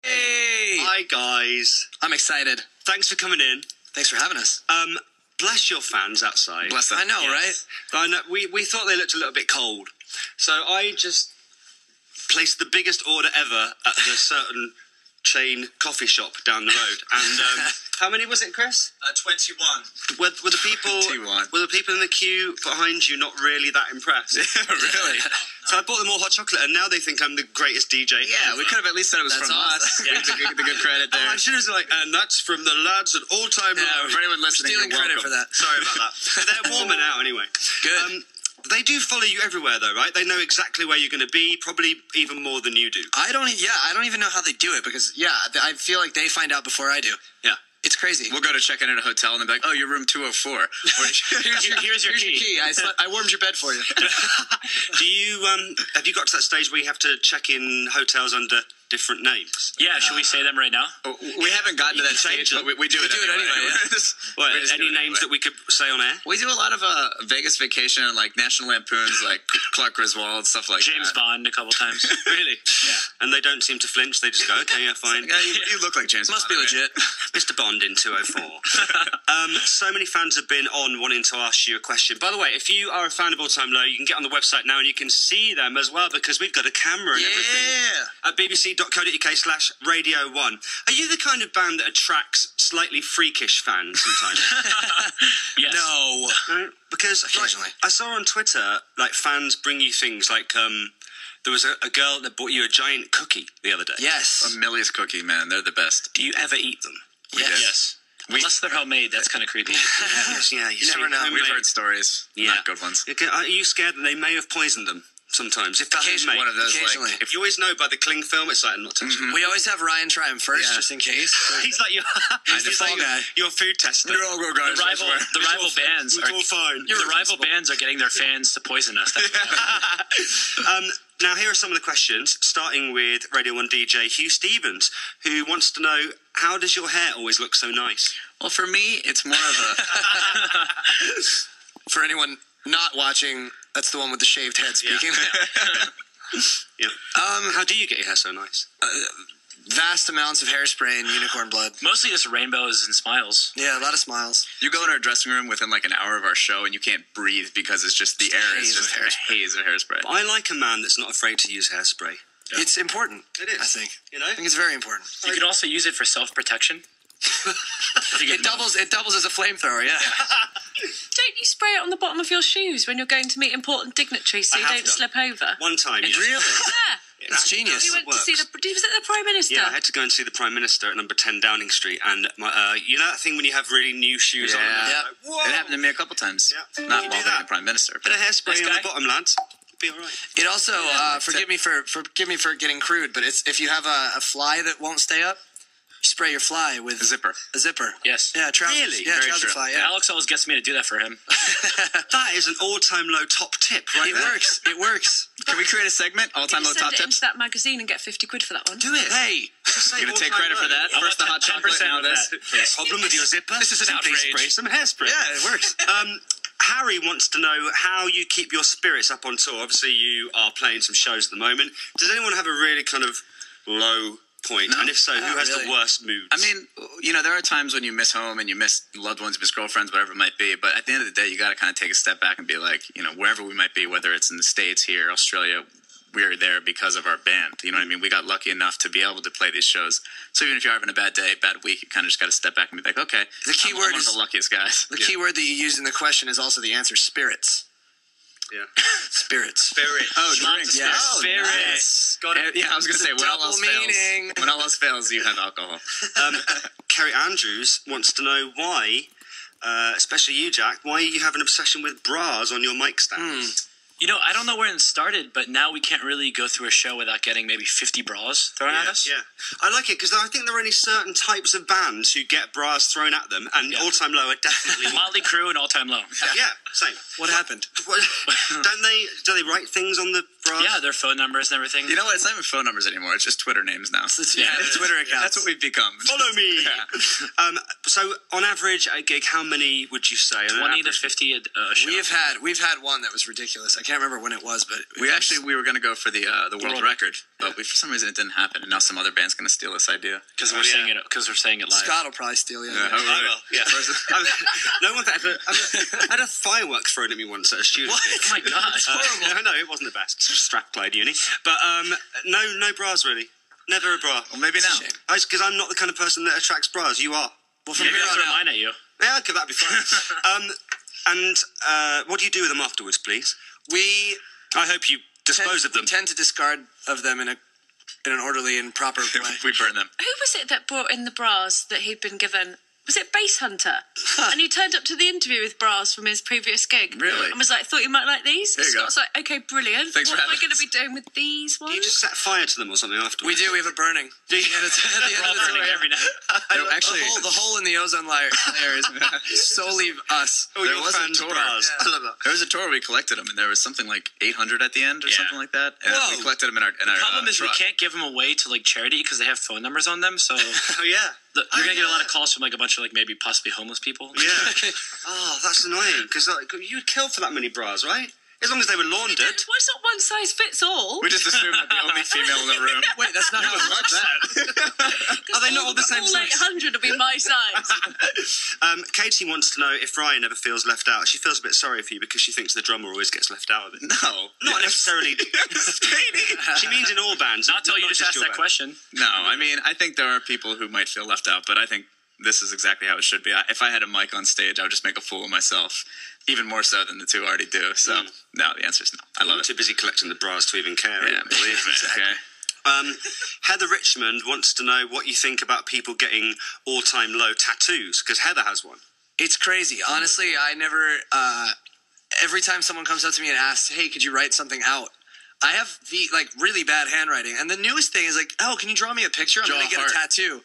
Hey! Hi, guys. I'm excited. Thanks for coming in. Thanks for having us. Bless your fans outside. Bless them. I know, right? I know, we thought they looked a little bit cold. So I just placed the biggest order ever at the certain chain coffee shop down the road. And how many was it, Chris? 21. Were the people 21. Were the people in the queue behind you not really that impressed? Really? So I bought them all hot chocolate, and now they think I'm the greatest DJ. Yeah, we could have at least said it was That's from awesome. us. Yeah. The good credit there. Oh, I should have said, like, and that's from the lads at All Time Yeah, Low. for anyone listening, Stealing you're credit welcome. for that. Sorry about that. But they're warmer now anyway. Good. They do follow you everywhere, though, right? They know exactly where you're going to be, probably even more than you do. I don't even know how they do it because, I feel like they find out before I do. Yeah. It's crazy. We'll go to check in at a hotel and they'll be like, "Oh, you're room 204." Or, Here's your key. I warmed your bed for you. Do you have you got to that stage where you have to check in hotels under different names? Yeah, should we say them right now? we haven't gotten to that stage, but we do it anyway. What, We just any do it names anyway. that we could say on air? We do a lot of Vegas Vacation and like National Lampoons, like Clark Griswold, stuff like James that. Bond a couple times. Really? Yeah. And they don't seem to flinch. They just go, "Okay, yeah, fine." Yeah, you look like James Must Bond, be right? legit. Mr. Bond in 204. So many fans have been on wanting to ask you a question. By the way, if you are a fan of All Time Low, you can get on the website now and you can see them as well because we've got a camera and everything. At bbc.co.uk/Radio1. Are you the kind of band that attracts slightly freakish fans sometimes? Yes. No. No? Because Occasionally. I saw on Twitter, like, fans bring you things like, there was a girl that bought you a giant cookie the other day. Yes. Millie's cookie, man, they're the best. Do you ever eat them? Yes. Yes. Unless they're homemade, that's kind of creepy. Yes, yeah. You never know. We've heard stories, not good ones. Are you scared that they may have poisoned them sometimes? If that's Occasionally. One of those, Occasionally. like, If you always know by the cling film, it's like, I'm not touching it. We always have Ryan try them first, Yeah. just in case. He's like your, the fall guy. your food tester. You're all good, guys. The rival bands It's are all fine. the rival bands are getting their fans to poison us. That's Now, here are some of the questions, starting with Radio 1 DJ Hugh Stevens, who wants to know, how does your hair always look so nice? Well, for me, it's more of a... For anyone not watching, that's the one with the shaved head speaking. Yeah. How do you get your hair so nice? Vast amounts of hairspray and unicorn blood. mostly just rainbows and smiles. Yeah, a lot of smiles. You go in our dressing room within like an hour of our show and you can't breathe because it's just the air is haze just of a haze of hairspray. But I like a man that's not afraid to use hairspray. Yeah. It's important. It is. I think. You know? I think it's very important. You could also use it for self-protection. It doubles as a flamethrower, yeah. Don't you spray it on the bottom of your shoes when you're going to meet important dignitaries so I you have don't done. slip over? One time, yes. Really? Yeah. It's genius. We went to see was it the Prime Minister? Yeah, I had to go and see the Prime Minister at number 10 Downing Street, and you know that thing when you have really new shoes on? Yeah. And Yeah. like, whoa! It happened to me a couple times. Yeah. Not You do while being that. the Prime Minister. Bit of hairspray This on the guy? bottom, lads. Be all right. It also, forgive me for getting crude, but it's if you have a fly that won't stay up, you spray your fly with A zipper. a zipper. Yes. Yeah, trousers. Really? Yeah, Very trouser true. fly. Yeah. Alex always gets me to do that for him. That is an all-time low top tip, right It there. works. It works. Can we create a segment? All-time low Send top it into tips? that magazine and get 50 quid for that one. Do it. Hey, Just say You're going to take all-time credit for low. that? I First the want hot chocolate, 10% now of this. that, please. Problem with your zipper? This is an Simply outrage. spray some hairspray. yeah, it works. Harry wants to know how you keep your spirits up on tour. Obviously, you are playing some shows at the moment. Does anyone have a really kind of low point? No, and if so, who not has really. the worst moods? I mean, you know, there are times when you miss home and you miss loved ones, miss girlfriends, whatever it might be. But at the end of the day, you got to kind of take a step back and be like, you know, wherever we might be, whether it's in the States, here, Australia, we're there because of our band. You know what I mean? We got lucky enough to be able to play these shows. So even if you're having a bad day, bad week, you kind of just got to step back and be like, okay, The key I'm word one is- of the luckiest guys. The key word that you use in the question is also the answer: spirits. yeah. Spirits. Spirit. Oh, Lots of drinks. Yes. Oh, Spirit. nice. Got it. Yeah, I was going to say, when all double else meaning. fails, when all else fails, you have alcohol. Kerry Andrews wants to know why, especially you, Jack, why you have an obsession with bras on your mic stands. You know, I don't know where it started, but now we can't really go through a show without getting maybe 50 bras thrown at us. Yeah, I like it because I think there are only certain types of bands who get bras thrown at them, and Yeah. All Time Low are definitely one. Motley Crue and All Time Low. Yeah, Same. What happened? Do they write things on the bras? Yeah, their phone numbers and everything. You know what? It's not even phone numbers anymore. It's just Twitter names now. The Twitter accounts. That's what we've become. Follow me. Yeah. So on average at a gig, how many would you say? 20 to 50 a show. We've had one that was ridiculous. I can't remember when it was, but We were going to go for the world record, but for some reason it didn't happen, and now some other band's going to steal this idea. Because we're saying it live. Scott will probably steal you. Yeah, I will. Yeah. No one ever. I had a firework thrown at me once at a student. Oh my god. Horrible. No, it wasn't the best. Strap Clyde uni, but no bras really. Never a bra. Well, maybe now. Because I'm not the kind of person that attracts bras. You are. Well, from Maybe here I'll on throw out, mine at you. Yeah, okay, that'd be fine. And what do you do with them afterwards, please? I hope you dispose of them. We tend to discard of them in an orderly and proper way. We burn them. Who was it that brought in the bras that he'd been given? Was it Bass Hunter? And he turned up to the interview with bras from his previous gig. Really? And was like, thought you might like these. There you go. Scott's like, okay, brilliant. Thanks what for am I having going to us. be doing with these ones? You just set fire to them or something afterwards. We do. We have a burning. Do you? At the end of the Burning tour, every night. Actually, the hole in the ozone layer is solely us. Oh, there your was a fans' tour. bras. Yeah. I love that. there was a tour we collected them, and there was something like 800 at the end or Yeah. something like that. And Whoa. we collected them in our Problem is we truck. can't give them away to like charity because they have phone numbers on them. So Oh yeah. you're gonna get a lot of calls from like a bunch of like maybe possibly homeless people. Yeah. Oh, that's annoying because you would kill for that many bras, right? As long as they were laundered. Well, it's not one size fits all. We just assumed that the only female in the room. Wait, that's not how it works. Are they not all the same all size? 800 will be my size. Katie wants to know if Ryan ever feels left out. She feels a bit sorry for you because she thinks the drummer always gets left out of it. No. Not necessarily. She means in all bands. Not till you just asked your that band. question. No, I mean, I think there are people who might feel left out, but I think this is exactly how it should be. If I had a mic on stage, I would just make a fool of myself, even more so than the two already do. So, no, the answer is no. I love I'm it. too busy collecting the bras to even care. Yeah, believe me. Okay. Heather Richmond wants to know what you think about people getting all-time low tattoos, because Heather has one. It's crazy. Honestly, I never. Every time someone comes up to me and asks, "Hey, could you write something out?" I have the really bad handwriting, and the newest thing is "Oh, can you draw me a picture? I'm Draw gonna a get heart. a tattoo."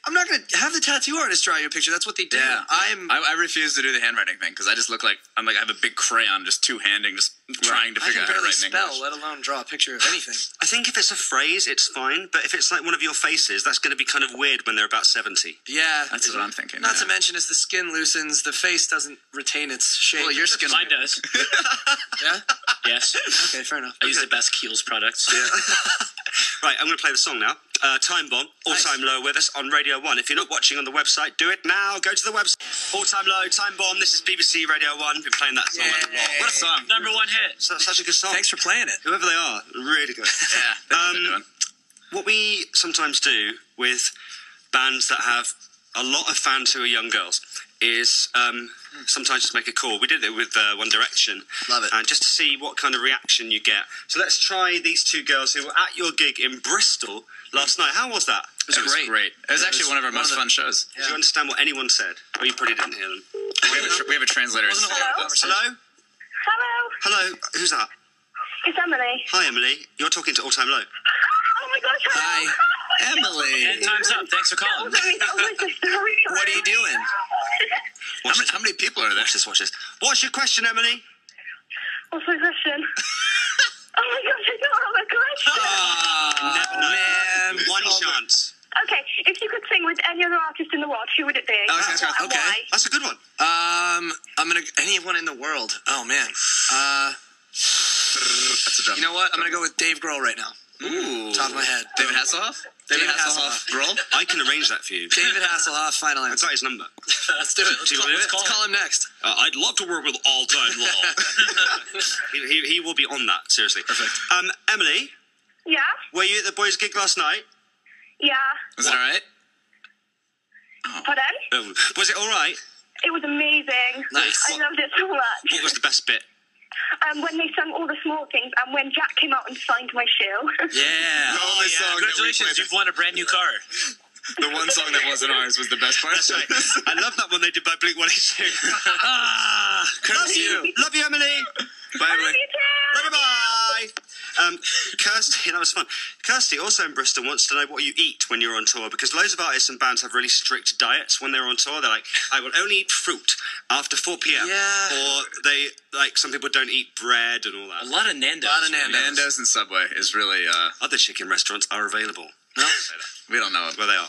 I'm not gonna have the tattoo artist draw you a picture. That's what they do. Yeah, I I refuse to do the handwriting thing because I just look like I have a big crayon, just two-handing, just trying to figure can out how to barely write in spell, English. let alone draw a picture of anything. I think if it's a phrase, it's fine, but if it's like one of your faces, that's going to be kind of weird when they're about 70. Yeah, That's what I'm thinking. Not yeah. to mention, as the skin loosens, the face doesn't retain its shape. Well, your skin. Mine does. Yeah. Yes. Okay, fair enough. I use the best Kiehl's products. Right, I'm going to play the song now. Time Bomb, All Time Low with us on Radio 1. If you're not watching on the website, do it now. Go to the website. All Time Low, Time Bomb. This is BBC Radio 1. Been playing that song like a lot. What a song. Number one hit. Such a good song. Thanks for playing it. Whoever they are, really good. Yeah, that's what they're doing. What we sometimes do with bands that have a lot of fans who are young girls is sometimes just make a call. We did it with One Direction. Love it. And just to see what kind of reaction you get. So let's try these two girls who were at your gig in Bristol last night. How was that? It was great. It was actually one of our most fun shows. Did you understand what anyone said? Or you probably didn't hear them. We have a translator. Hello? Hello, Hello? Who's that? it's Emily. Hi, Emily. You're talking to All Time Low. Oh my gosh, Hi, Emily. And time's up. Thanks for calling. What are you doing? How many people are there? Watch this. What's your question, Emily? What's my question? Oh my gosh, I don't have a question. Never know. Man, One chance. Okay, if you could sing with any other artist in the world, who would it be? And okay. why? That's a good one. I'm gonna anyone in the world. Oh man. That's a drum. You know what? I'm gonna go with Dave Grohl right now. Ooh. Top of my head. David Hasselhoff? David Hasselhoff. Grohl? I can arrange that for you. David Hasselhoff. Final I answer. got his number. Let's do it. Do you want Let's it? call him next. I'd love to work with All Time Low. he will be on that, seriously. Perfect. Emily, Yeah? were you at the boys' gig last night? Yeah. Was it all right? Pardon? Was it all right? It was amazing. Nice. I loved it so much. What was the best bit? When they sung all the small things and when Jack came out and signed my shoe. Yeah. Oh, the song that we Congratulations, played. you've won a brand new car. The one song that wasn't ours was the best part. That's right. I love that one they did by Blink-182. Curse you. Love you, Emily. Bye, I love Emily. you too. Bye-bye. Kirsty, that was fun. Kirsty, also in Bristol, wants to know what you eat when you're on tour, because loads of artists and bands have really strict diets when they're on tour. They're like, I will only eat fruit after 4 p.m. Yeah. Or they, like, some people don't eat bread and all that. A lot of Nando's. Nando's and Subway is really. Other chicken restaurants are available. No, we don't know. Well, they are.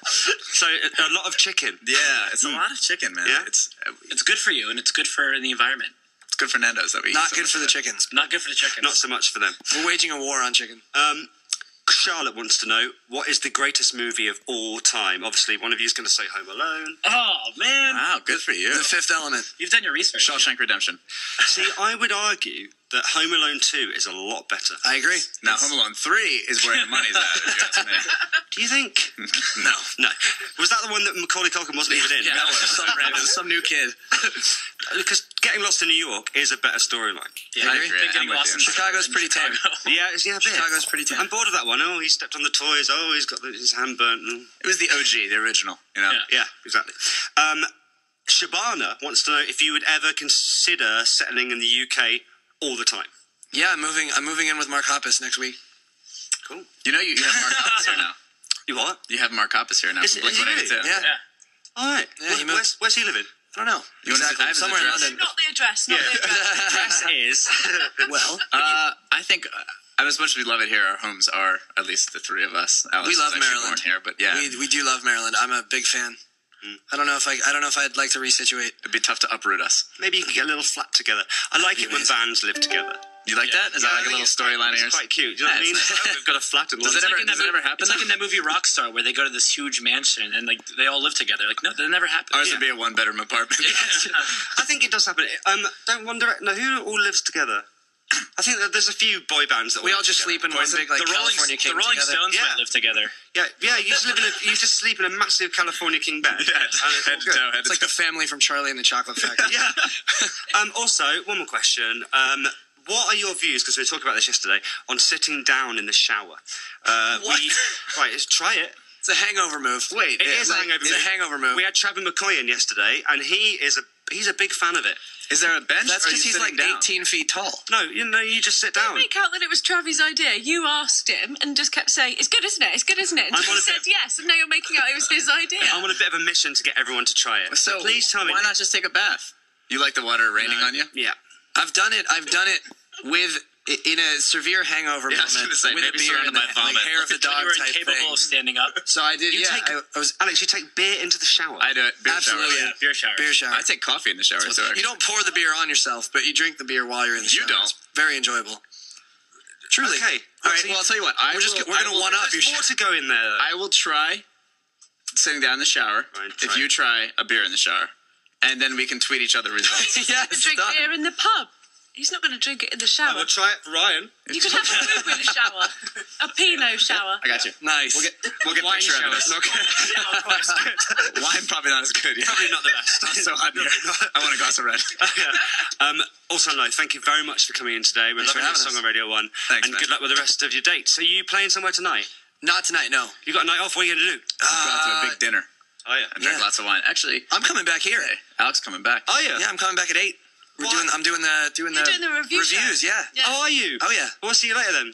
So a lot of chicken. Yeah, it's a lot of chicken, man. Yeah? It's good for you, and it's good for the environment. It's good for Nando's that we eat Not so good much for the of it. chickens. Not good for the chickens. Not so much for them. We're waging a war on chicken. Charlotte wants to know, what is the greatest movie of all time? Obviously, one of you is going to say Home Alone. Oh, man. Wow, good for you. The Fifth Element. You've done your research. Shawshank Redemption. See, I would argue that Home Alone 2 is a lot better. I agree. Now, Home Alone 3 is where the money's at, if you ask me. Do you think? No. No. Was that the one that Macaulay Culkin wasn't even in? Yeah, some new kid. Because Getting Lost in New York is a better storyline. Yeah, I agree. Getting I'm with lost you. in Chicago's pretty tame. Yeah, a bit. Chicago's pretty tame. I'm bored of that one. Oh, he stepped on the toys. Oh, he's got his hand burnt. It was the OG, the original, you know? Yeah. Yeah, exactly. Shabana wants to know if you would ever consider settling in the UK all the time. Yeah, I'm moving in with Mark Hoppus next week. Cool. You know, you have Mark Hoppus here now. You what? You have Mark Hoppus here now. Is from it- is he Blink-182. really? Yeah. All right. Yeah, he moved. Where's he living? I don't know. You wanna- Exactly. I have his Somewhere in address. London. Not the address, not the address. Is. Well, I think, as much as we love it here, our homes are, at least the three of us. Alex We love was actually Maryland. born here, but yeah, we do love Maryland. I'm a big fan. I don't know if I'd like to resituate. it'd be tough to uproot us. Maybe you could get a little flat together. I like it when Amazing. bands live together. You like that? Is that like a little storyline of It's yours? quite cute. Do you know what I mean? Oh, we've got a flat in Does London. it ever happen? It's like in that movie Rockstar, where they go to this huge mansion and like they all live together. Like, no, that never happened. Ours would be a one-bedroom apartment. I think it does happen. Don't wonder. No, who all lives together? I think that there's a few boy bands that We all live just together. sleep in one big like the Rolling, California king the Rolling together. Stones Yeah. might live together. Yeah. You just sleep in a massive California king bed. And it's all Head to good. toe, head It's to like the family from Charlie and the Chocolate Factory. Yeah. Also, one more question. What are your views, because we were talking about this yesterday, on sitting down in the shower? What? Try it. It's a hangover move. Wait, It is a hangover It's move. a hangover move. We had Trevor McCoy in yesterday, and he's a big fan of it. Is there a bench? That's or are because you he's like sitting down? 18 feet tall. No, you just sit down. Make out that it was Travis' idea. You asked him and just kept saying, "It's good, isn't it? It's good, isn't it?" And I'm he on a said bit- yes, and now you're making out it was his idea. I'm on a bit of a mission to get everyone to try it. So please tell me. why not just take a bath? You like the water raining on you? Yeah. I've done it with in a severe hangover Yeah, I was moment gonna say, with a maybe beer surrounded and the by vomit. like, hair of the When dog you were type incapable thing. of standing up. So I did. You Yeah, take, I was Alex, you take beer into the shower. I do it. Beer Absolutely. shower. Yeah, beer shower. beer shower. I take coffee in the shower. So You don't pour the beer on yourself, but you drink the beer while you're in the You shower. don't. It's very enjoyable. Truly. Okay. All right. Well, I'll tell you what. We're gonna one up your There's more to go in there. I will try sitting down in the shower. Right, if try. you try a beer in the shower, and then we can tweet each other results. Yes, Drink done. beer in the pub. He's not going to drink it in the shower. We'll try it for Ryan. You could have a boob in a shower, a Pinot shower. I got you. Nice. We'll get Wine picture shower. evidence. Okay. Wine probably not as good. Yeah. Probably not the best. so hot here. I want a glass of red. Also, no, thank you very much for coming in today. We're Thanks for loving your having song us. on Radio 1. Thanks, and man. good luck with the rest of your dates. Are you playing somewhere tonight? Not tonight. No. You got a night off? What are you going to do? Go out to a big dinner Oh, yeah. and drink yeah. lots of wine. Actually, I'm coming back here. Alex coming back. Oh, yeah. Yeah, I'm coming back at 8. What? I'm doing the You're doing the review reviews. show. Yeah. Yeah. Oh, are you? Oh yeah. Well, we'll see you later then.